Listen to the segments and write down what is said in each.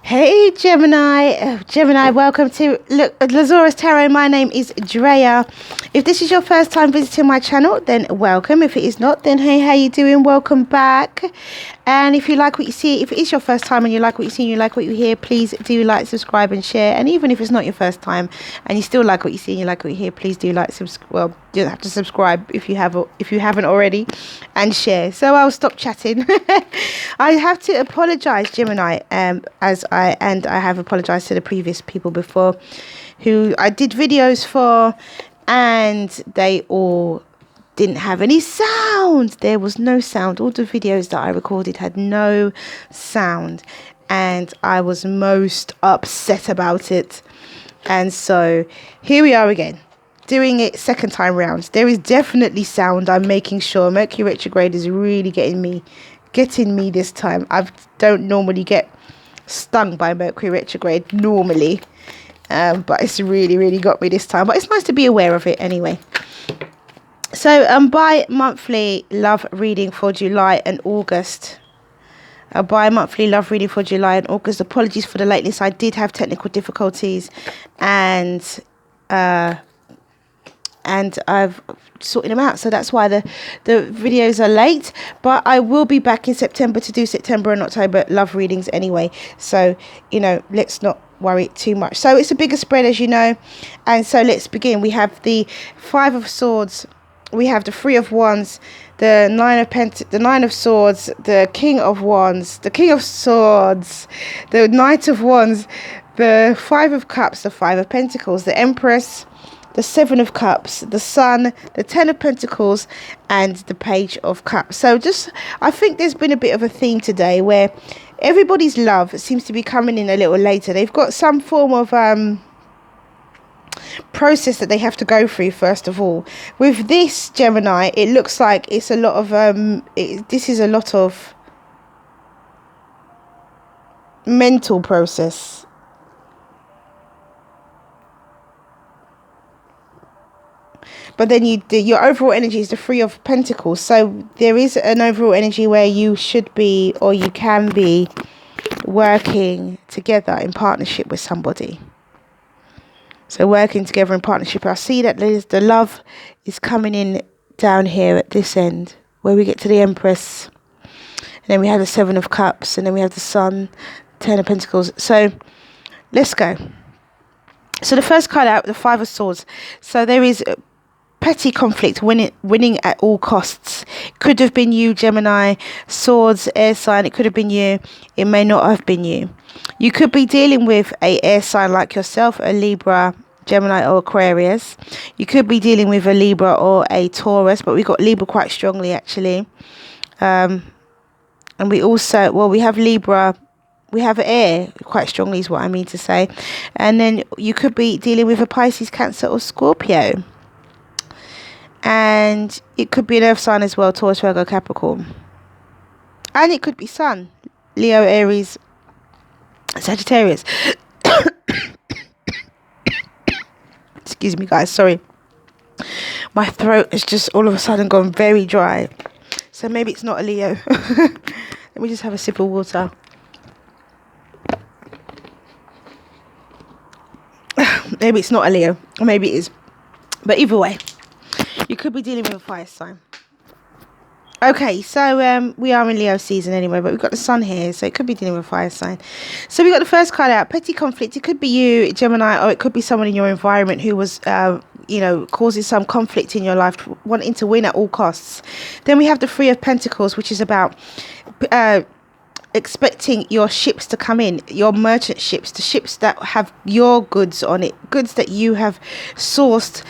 Hey Gemini, welcome to Zarious Tarot. My name is Drea. If this is your first time visiting my channel, then welcome. If it is not, then hey, how you doing? Welcome back. And if you like what you see, if it is your first time and you like what you see and you like what you hear, please do like, subscribe and share. And even if it's not your first time and you still like what you see and you like what you hear, please do like, well, you have to subscribe if you haven't already, and share. So I'll stop chatting. I have to apologize, Gemini, as I have apologized to the previous people before who I did videos for, and they all didn't have any sound. There was no sound. All the videos that I recorded had no sound, and I was most upset about it. And so here we are again, doing it second time round. There is definitely sound. I'm making sure. Mercury retrograde is really getting me this time. I don't normally get stung by Mercury retrograde normally, but it's really got me this time. But it's nice to be aware of it anyway. So bi-monthly love reading for July and August. A bi-monthly love reading for July and August. Apologies for the lateness. I did have technical difficulties, and I've sorted them out, so that's why the videos are late. But I will be back in September to do September and October love readings anyway, so let's not worry too much. So it's a bigger spread, as you know, and so let's begin. We have the Five of Swords, we have the Three of Wands, the the Nine of Swords, the King of Wands, the King of Swords, the Knight of Wands, the Five of Cups, the Five of Pentacles, the Empress, the Seven of Cups, the Sun, the Ten of Pentacles, and the Page of Cups. So I think there's been a bit of a theme today where everybody's love seems to be coming in a little later. They've got some form of process that they have to go through first of all. With this Gemini, it looks like it's a lot of this is a lot of mental process. But then your overall energy is the Three of Pentacles. So there is an overall energy where you should be, or you can be, working together in partnership with somebody. So working together in partnership. I see that the love is coming in down here at this end, where we get to the Empress. And then we have the Seven of Cups. And then we have the Sun, Ten of Pentacles. So let's go. So the first card out, the Five of Swords. So there is petty conflict, winning at all costs. Could have been you, Gemini. Swords, air sign. It could have been you. It may not have been you. You could be dealing with a air sign like yourself, a Libra, Gemini or Aquarius. You could be dealing with a Libra or a Taurus, but we got Libra quite strongly actually. And we also, we have Libra, we have air quite strongly is what I mean to say. And then you could be dealing with a Pisces, Cancer or Scorpio. And it could be an earth sign as well, Taurus, Virgo, Capricorn. And it could be Sun, Leo, Aries, Sagittarius. Excuse me, guys, sorry. My throat has just all of a sudden gone very dry. So maybe it's not a Leo. Let me just have a sip of water. Maybe it's not a Leo, or maybe it is. But either way, you could be dealing with a fire sign. Okay, so we are in Leo season anyway, but we've got the Sun here, so it could be dealing with a fire sign. So we got the first card out, petty conflict. It could be you, Gemini, or it could be someone in your environment who was, causing some conflict in your life, wanting to win at all costs. Then we have the Three of Pentacles, which is about expecting your ships to come in, your merchant ships, the ships that have your goods on it, goods that you have sourced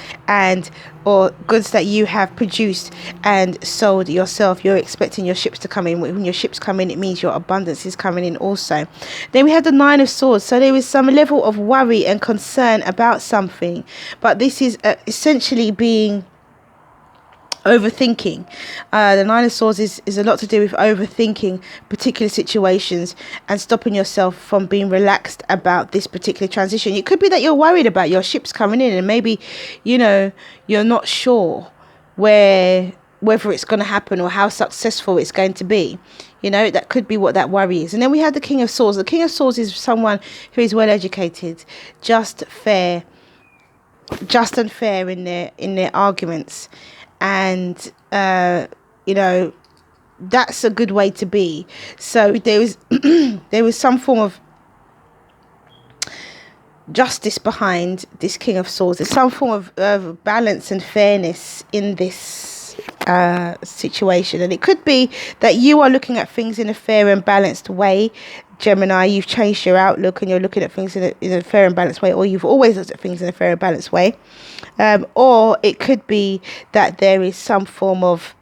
or goods that you have produced and sold yourself. You're expecting your ships to come in. When your ships come in, it means your abundance is coming in also. Then we have the Nine of Swords. So there is some level of worry and concern about something, but this is essentially being overthinking. The Nine of Swords is a lot to do with overthinking particular situations and stopping yourself from being relaxed about this particular transition. It could be that you're worried about your ships coming in, and maybe you're not sure where whether it's going to happen or how successful it's going to be. That could be what that worry is. And then we have the King of Swords. The King of Swords is someone who is well educated, just and fair in their arguments, and that's a good way to be. So there was some form of justice behind this King of Swords. There's some form of balance and fairness in this situation, and it could be that you are looking at things in a fair and balanced way, Gemini. You've changed your outlook and you're looking at things in a fair and balanced way, or you've always looked at things in a fair and balanced way, or it could be that there is some form of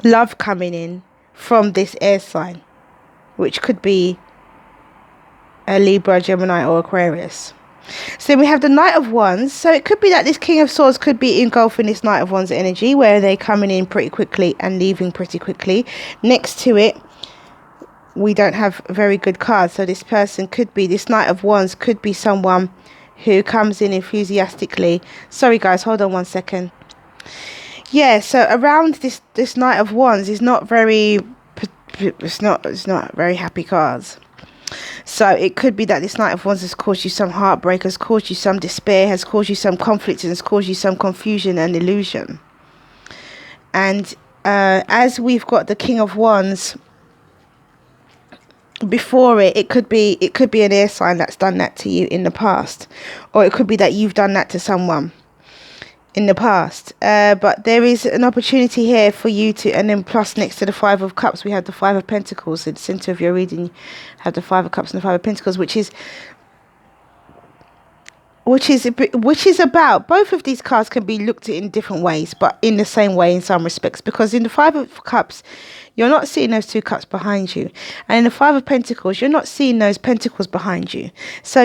love coming in from this air sign, which could be a Libra, Gemini, or Aquarius. So then we have the Knight of Wands. So it could be that this King of Swords could be engulfing this Knight of Wands energy, where they're coming in pretty quickly and leaving pretty quickly. Next to it, we don't have very good cards. So this person could be, this Knight of Wands could be someone who comes in enthusiastically. Sorry guys, hold on one second. Yeah, so around this Knight of Wands is not very, it's not very happy cards. So it could be that this Knight of Wands has caused you some heartbreak, has caused you some despair, has caused you some conflict, and has caused you some confusion and illusion. And as we've got the King of Wands before it could be an air sign that's done that to you in the past, or it could be that you've done that to someone in the past, but there is an opportunity here for you to, and then plus next to the Five of Cups we have the Five of Pentacles. In the center of your reading you have the Five of Cups and the Five of Pentacles, which is about, both of these cards can be looked at in different ways, but in the same way in some respects, because in the Five of Cups you're not seeing those two cups behind you, and in the Five of Pentacles you're not seeing those pentacles behind you. So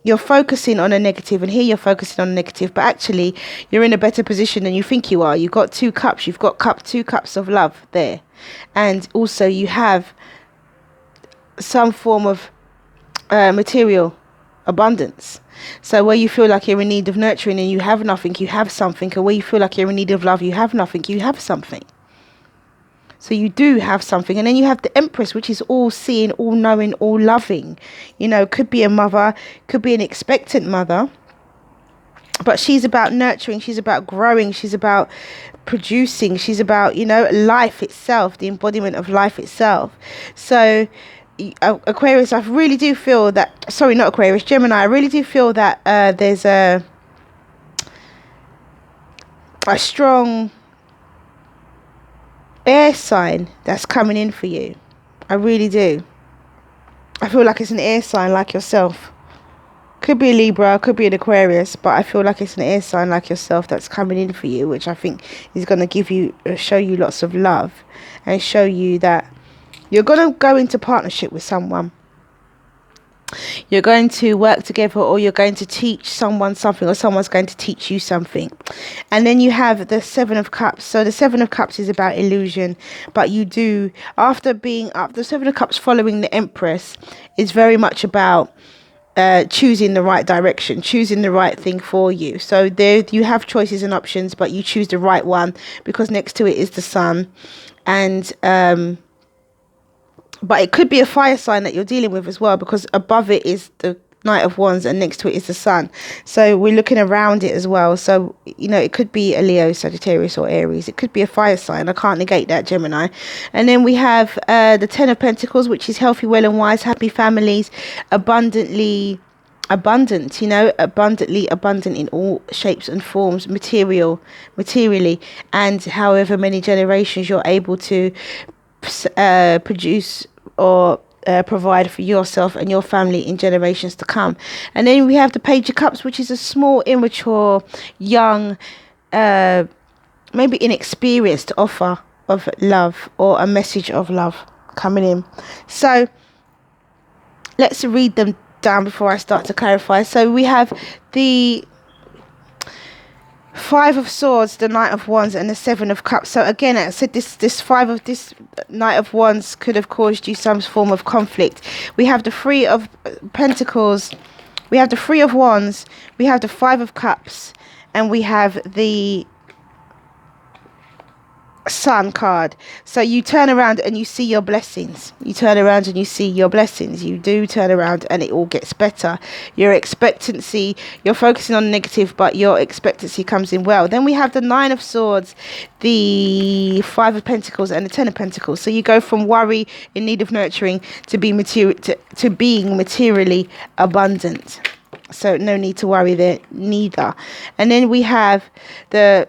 you're focusing on a negative, and here you're focusing on a negative, but actually you're in a better position than you think you are. You've got two cups, you've got two cups of love there, and also you have some form of material abundance. So where you feel like you're in need of nurturing and you have nothing, you have something, and where you feel like you're in need of love, you have nothing, you have something. So you do have something. And then you have the Empress, which is all seeing, all knowing, all loving. Could be a mother, could be an expectant mother, but she's about nurturing, she's about growing, she's about producing, she's about, life itself, the embodiment of life itself. So Aquarius, I really do feel that, sorry, not Aquarius, Gemini, I really do feel that there's a strong air sign that's coming in for you. I really do. I feel like it's an air sign like yourself. Could be a Libra, could be an Aquarius, but I feel like it's an air sign like yourself that's coming in for you, which I think is going to show you lots of love, and show you that you're going to go into partnership with someone. You're going to work together, or you're going to teach someone something, or someone's going to teach you something. And then you have the Seven of Cups. So the Seven of Cups is about illusion, but you do, after being up, the Seven of Cups following the Empress is very much about choosing the right direction, choosing the right thing for you. So there you have choices and options, but you choose the right one, because next to it is the Sun. And but it could be a fire sign that you're dealing with as well, because above it is the Knight of Wands and next to it is the Sun. So we're looking around it as well. So, it could be a Leo, Sagittarius, or Aries. It could be a fire sign. I can't negate that, Gemini. And then we have the Ten of Pentacles, which is healthy, well and wise, happy families, abundantly abundant, abundantly abundant in all shapes and forms, materially, and however many generations you're able to produce or provide for yourself and your family in generations to come. And then we have the Page of Cups, which is a small, immature, young, maybe inexperienced offer of love, or a message of love coming in. So let's read them down before I start to clarify. So we have the Five of Swords, the Knight of Wands, and the Seven of Cups. So again, I said this Knight of Wands could have caused you some form of conflict. We have the Three of Pentacles, we have the Three of Wands, we have the Five of Cups, and we have the Sun card. So you turn around and you see your blessings. You turn around and you see your blessings. You do turn around and it all gets better. Your expectancy, you're focusing on negative, but your expectancy comes in well. Then we have the 9 of Swords, the 5 of Pentacles, and the 10 of Pentacles. So you go from worry, in need of nurturing, to being to being materially abundant. So no need to worry there neither. And then we have the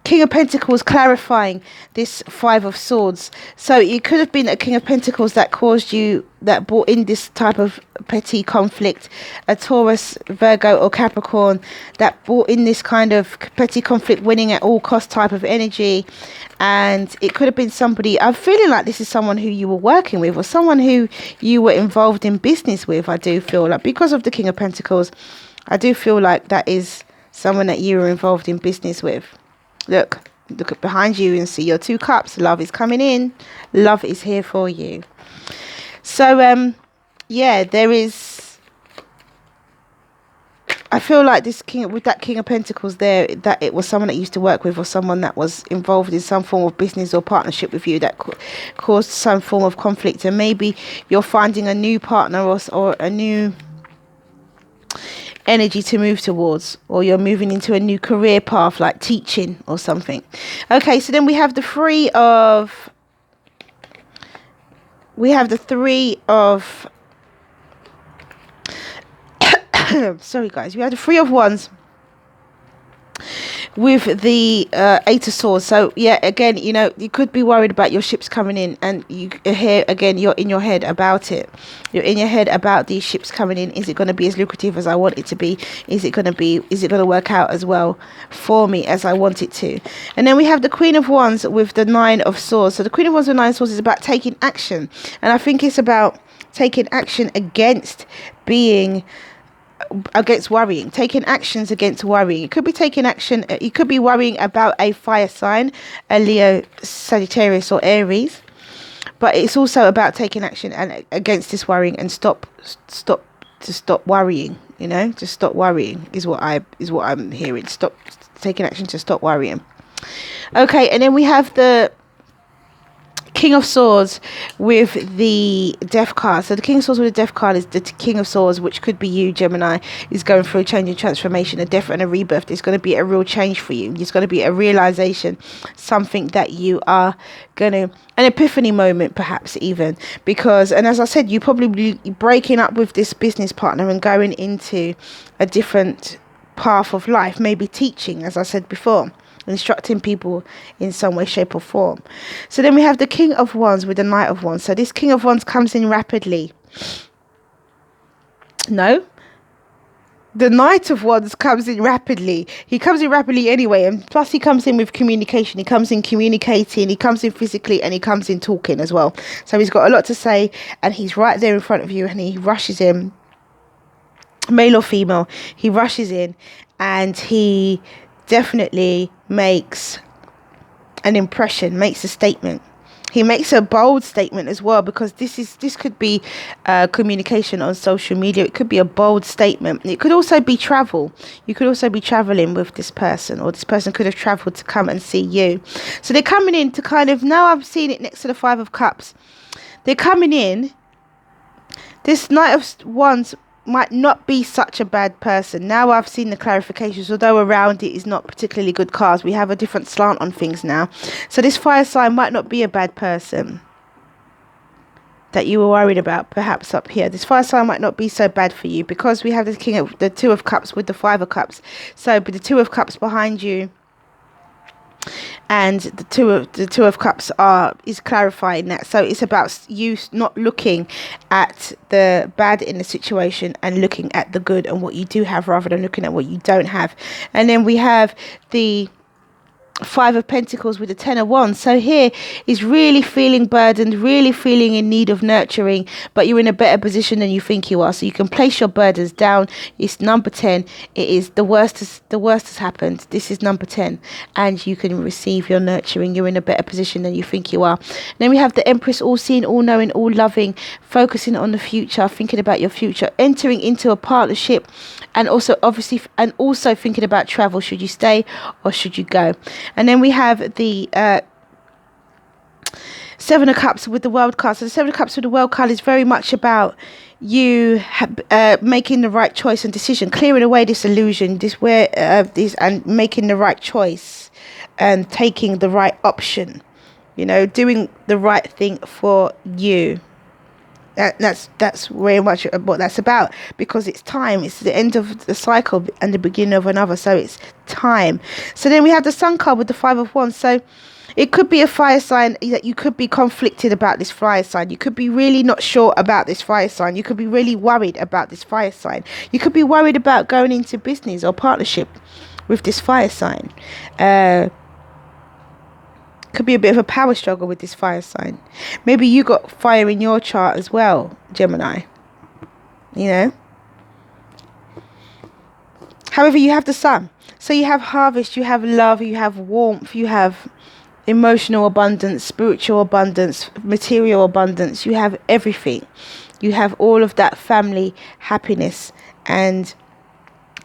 King of Pentacles clarifying this 5 of Swords. So it could have been a King of Pentacles that caused you, that brought in this type of petty conflict. A Taurus, Virgo or Capricorn that brought in this kind of petty conflict, winning at all cost type of energy. And it could have been somebody, I'm feeling like this is someone who you were working with, or someone who you were involved in business with. I do feel like, because of the King of Pentacles, I do feel like that is someone that you were involved in business with. Look behind you and see your 2 cups. Love is coming in. Love is here for you. So, yeah, there is, I feel like this king, with that King of Pentacles there, that it was someone that you used to work with, or someone that was involved in some form of business or partnership with you that caused some form of conflict. And maybe you're finding a new partner or a new energy to move towards, or you're moving into a new career path like teaching or something. Okay, so then we have the 3 of sorry guys, we have the 3 of Wands with the 8 of Swords. So yeah, again, you know, you could be worried about your ships coming in, and you here again, you're in your head about it. You're in your head about these ships coming in. Is it going to be as lucrative as I want it to be? Is it going to work out as well for me as I want it to? And then we have the Queen of Wands with the 9 of Swords. So the Queen of Wands with 9 of Swords is about taking action, and I think it's about taking action against worrying, taking actions against worrying. It could be taking action, you could be worrying about a fire sign, a Leo, Sagittarius or Aries, but it's also about taking action and against this worrying, and stop worrying, you know, just stop worrying is what I'm hearing. Stop taking action to stop worrying. Okay, and then we have the King of Swords with the Death card. So the King of Swords with the Death card is the King of Swords, which could be you, Gemini, is going through a change and transformation, a death and a rebirth. There's going to be a real change for you. There's going to be a realization, something that you are going to, an epiphany moment perhaps even, because, and as I said, you probably be breaking up with this business partner and going into a different path of life, maybe teaching, as I said before, instructing people in some way, shape or form. So then we have the King of Wands with the Knight of Wands. So this King of Wands comes in rapidly. No, the Knight of Wands comes in rapidly. He comes in rapidly anyway, and plus he comes in with communication. He comes in communicating, he comes in physically, and he comes in talking as well. So he's got a lot to say, and he's right there in front of you, and he rushes in, male or female, he rushes in, and he definitely makes an impression, makes a statement. He makes a bold statement as well, because this could be communication on social media. It could be a bold statement. It could also be travel. You could also be traveling with this person, or this person could have traveled to come and see you. So they're coming in to kind of, now I've seen it next to the 5 of Cups. They're coming in. This Knight of Wands might not be such a bad person. Now I've seen the clarifications, although around it is not particularly good cards. We have a different slant on things now. So this fire sign might not be a bad person that you were worried about, perhaps up here. This fire sign might not be so bad for you, because we have the 2 of Cups with the 5 of Cups. So but the 2 of Cups behind you, and the two of Cups is clarifying that. So it's about you not looking at the bad in the situation and looking at the good and what you do have, rather than looking at what you don't have. And then we have the 5 of Pentacles with the 10 of Wands. So here is really feeling burdened, really feeling in need of nurturing, but you're in a better position than you think you are. So you can place your burdens down. It's number 10. It is the worst has happened. This is number 10, and you can receive your nurturing. You're in a better position than you think you are. And then we have the Empress, all seeing, all knowing, all loving, focusing on the future, thinking about your future, entering into a partnership, and also obviously, and also thinking about travel. Should you stay or should you go? And then we have the Seven of Cups with the World card. So the Seven of Cups with the World card is very much about you making the right choice and decision, clearing away this illusion, and making the right choice and taking the right option, you know, doing the right thing for you. That's very much what that's about, because it's time. It's the end of the cycle and the beginning of another, so it's time. So then we have the Sun card with the Five of Wands. So it could be a fire sign that you could be conflicted about this fire sign. You could be really not sure about this fire sign. You could be really worried about this fire sign. You could be worried about going into business or partnership with this fire sign. Could be a bit of a power struggle with this fire sign. Maybe you got fire in your chart as well, Gemini. You know. However, you have the Sun. So you have harvest, you have love, you have warmth, you have emotional abundance, spiritual abundance, material abundance. You have everything. You have all of that family happiness and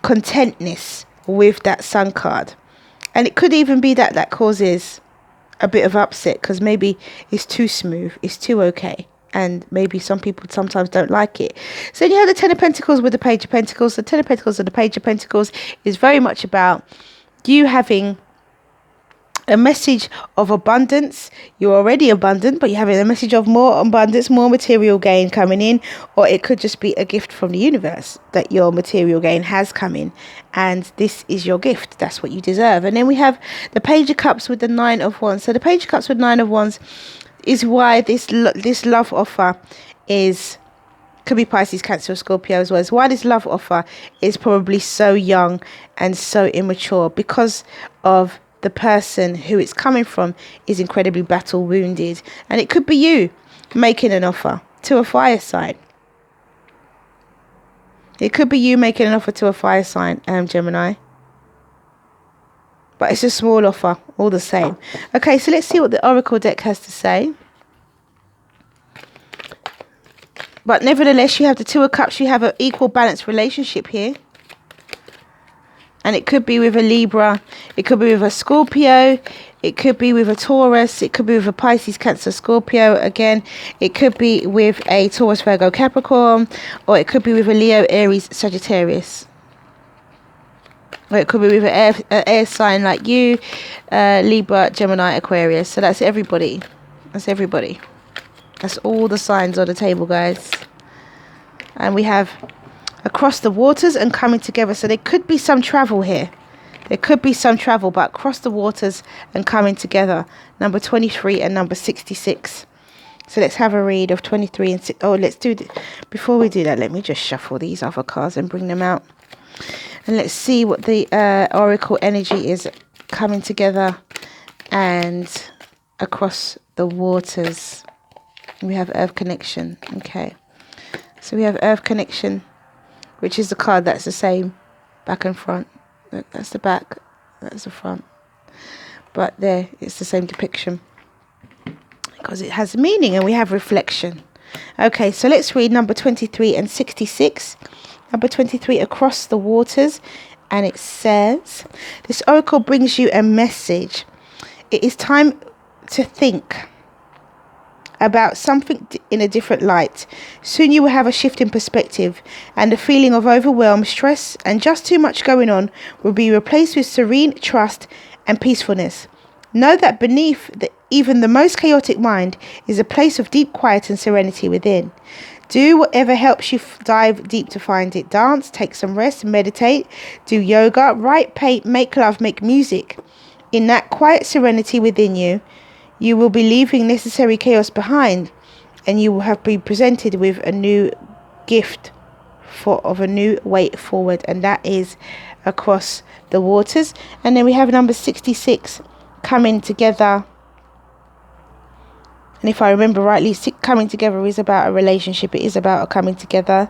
contentness with that Sun card. And it could even be that causes a bit of upset, because maybe it's too smooth, it's too okay, and maybe some people sometimes don't like it. So you have the Ten of Pentacles with the Page of Pentacles. The Ten of Pentacles and the Page of Pentacles is very much about you having a message of abundance. You're already abundant, but you're having a message of more abundance, more material gain coming in, or it could just be a gift from the universe that your material gain has come in, and this is your gift. That's what you deserve. And then we have the Page of Cups with the Nine of Wands. So the Page of Cups with Nine of Wands is why this love offer could be Pisces, Cancer, or Scorpio as well. It's why this love offer is probably so young and so immature, because of the person who it's coming from is incredibly battle wounded. And it could be you making an offer to a fire sign. It could be you making an offer to a fire sign, Gemini. But it's a small offer all the same. Okay, so let's see what the Oracle deck has to say. But nevertheless, you have the Two of Cups. You have an equal balanced relationship here. And it could be with a Libra, it could be with a Scorpio, it could be with a Taurus, it could be with a Pisces, Cancer, Scorpio again. It could be with a Taurus, Virgo, Capricorn, or it could be with a Leo, Aries, Sagittarius. Or it could be with an air sign like you, Libra, Gemini, Aquarius. So that's everybody. That's everybody. That's all the signs on the table, guys. And we have across the waters and coming together. So there could be some travel here. There could be some travel, but across the waters and coming together. Number 23 and number 66. So let's have a read of 23 and 6. Oh, let's do it. Before we do that, let me just shuffle these other cards and bring them out. And let's see what the Oracle energy is coming together and across the waters. We have Earth Connection. Okay. So we have Earth Connection, which is the card that's the same back and front. That's the back, that's the front. But there, it's the same depiction because it has meaning, and we have reflection. Okay, so let's read number 23 and 66. Number 23, across the waters, and it says, this oracle brings you a message. It is time to think about something in a different light. Soon you will have a shift in perspective, and the feeling of overwhelm, stress, and just too much going on will be replaced with serene trust and peacefulness. Know that beneath even the most chaotic mind is a place of deep quiet and serenity within. Do whatever helps you dive deep to find it. Dance, take some rest, meditate, do yoga, write, paint, make love, make music. In that quiet serenity within you, you will be leaving necessary chaos behind, and you will have been presented with a new gift of a new way forward, and that is across the waters. And then we have number 66, coming together. And if I remember rightly, coming together is about a relationship. It is about a coming together.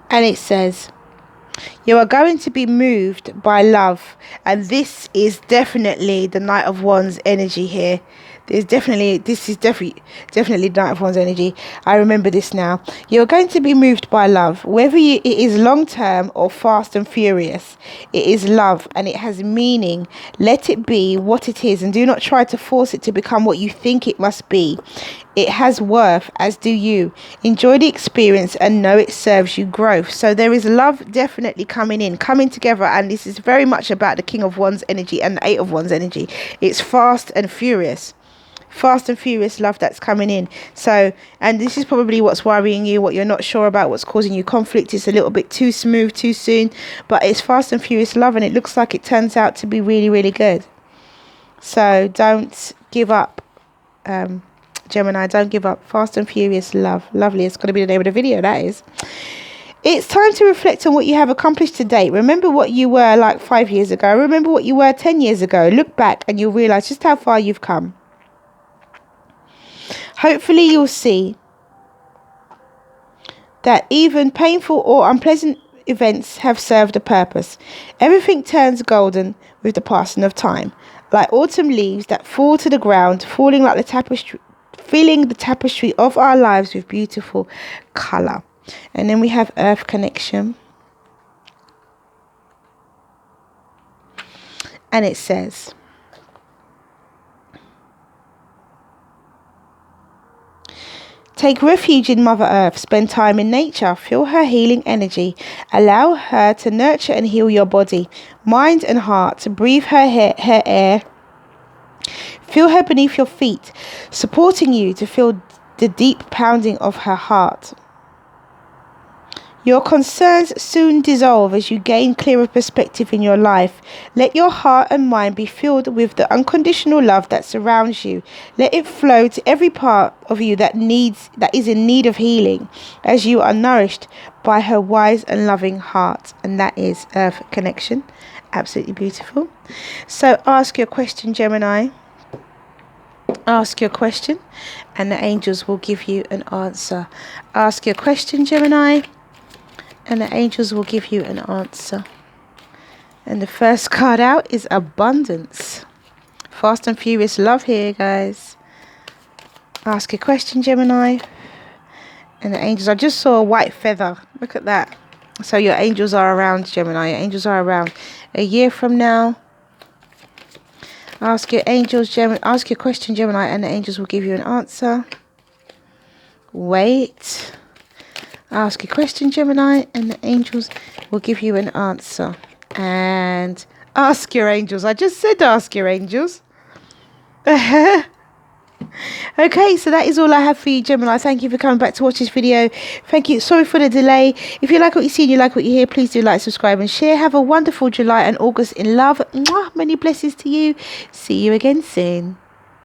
And it says, you are going to be moved by love. And this is definitely the Knight of Wands energy here. This is definitely Knight of Wands energy. I remember this now. You're going to be moved by love, whether it is long term or fast and furious. It is love, and it has meaning. Let it be what it is, and do not try to force it to become what you think it must be. It has worth, as do you. Enjoy the experience and know it serves you growth. So there is love definitely coming together, and this is very much about the King of Wands energy and the Eight of Wands energy. It's fast and furious love that's coming in. So, and this is probably what's worrying you, what you're not sure about, what's causing you conflict. It's a little bit too smooth too soon, but it's fast and furious love, and it looks like it turns out to be really, really good. So don't give up, Gemini. Don't give up. Fast and furious love. Lovely. It's going to be the name of the video, that is. It's time to reflect on what you have accomplished to date. Remember what you were like 5 years ago. Remember what you were 10 years ago. Look back and you'll realize just how far you've come. Hopefully you'll see that even painful or unpleasant events have served a purpose. Everything turns golden with the passing of time, like autumn leaves that fall to the ground, falling like the tapestry, filling the tapestry of our lives with beautiful colour. And then we have Earth connection, and it says, take refuge in Mother Earth, spend time in nature, feel her healing energy, allow her to nurture and heal your body, mind and heart, breathe her air, feel her beneath your feet, supporting you to feel the deep pounding of her heart. Your concerns soon dissolve as you gain clearer perspective in your life. Let your heart and mind be filled with the unconditional love that surrounds you. Let it flow to every part of you that is in need of healing, as you are nourished by her wise and loving heart. And that is Earth connection. Absolutely beautiful. So ask your question, Gemini. Ask your question and the angels will give you an answer. Ask your question, Gemini, and the angels will give you an answer. And the first card out is abundance. Fast and furious love here, guys. Ask a question, Gemini. And the angels, I just saw a white feather. Look at that. So your angels are around, Gemini. Your angels are around. A year from now, ask your angels, Gemini. Ask your question, Gemini, and the angels will give you an answer. Wait. Ask a question, Gemini, and the angels will give you an answer. And ask your angels. I just said ask your angels. Okay, so that is all I have for you, Gemini. Thank you for coming back to watch this video. Thank you. Sorry for the delay. If you like what you see and you like what you hear, please do like, subscribe and share. Have a wonderful July and August in love. Mwah, many blessings to you. See you again soon.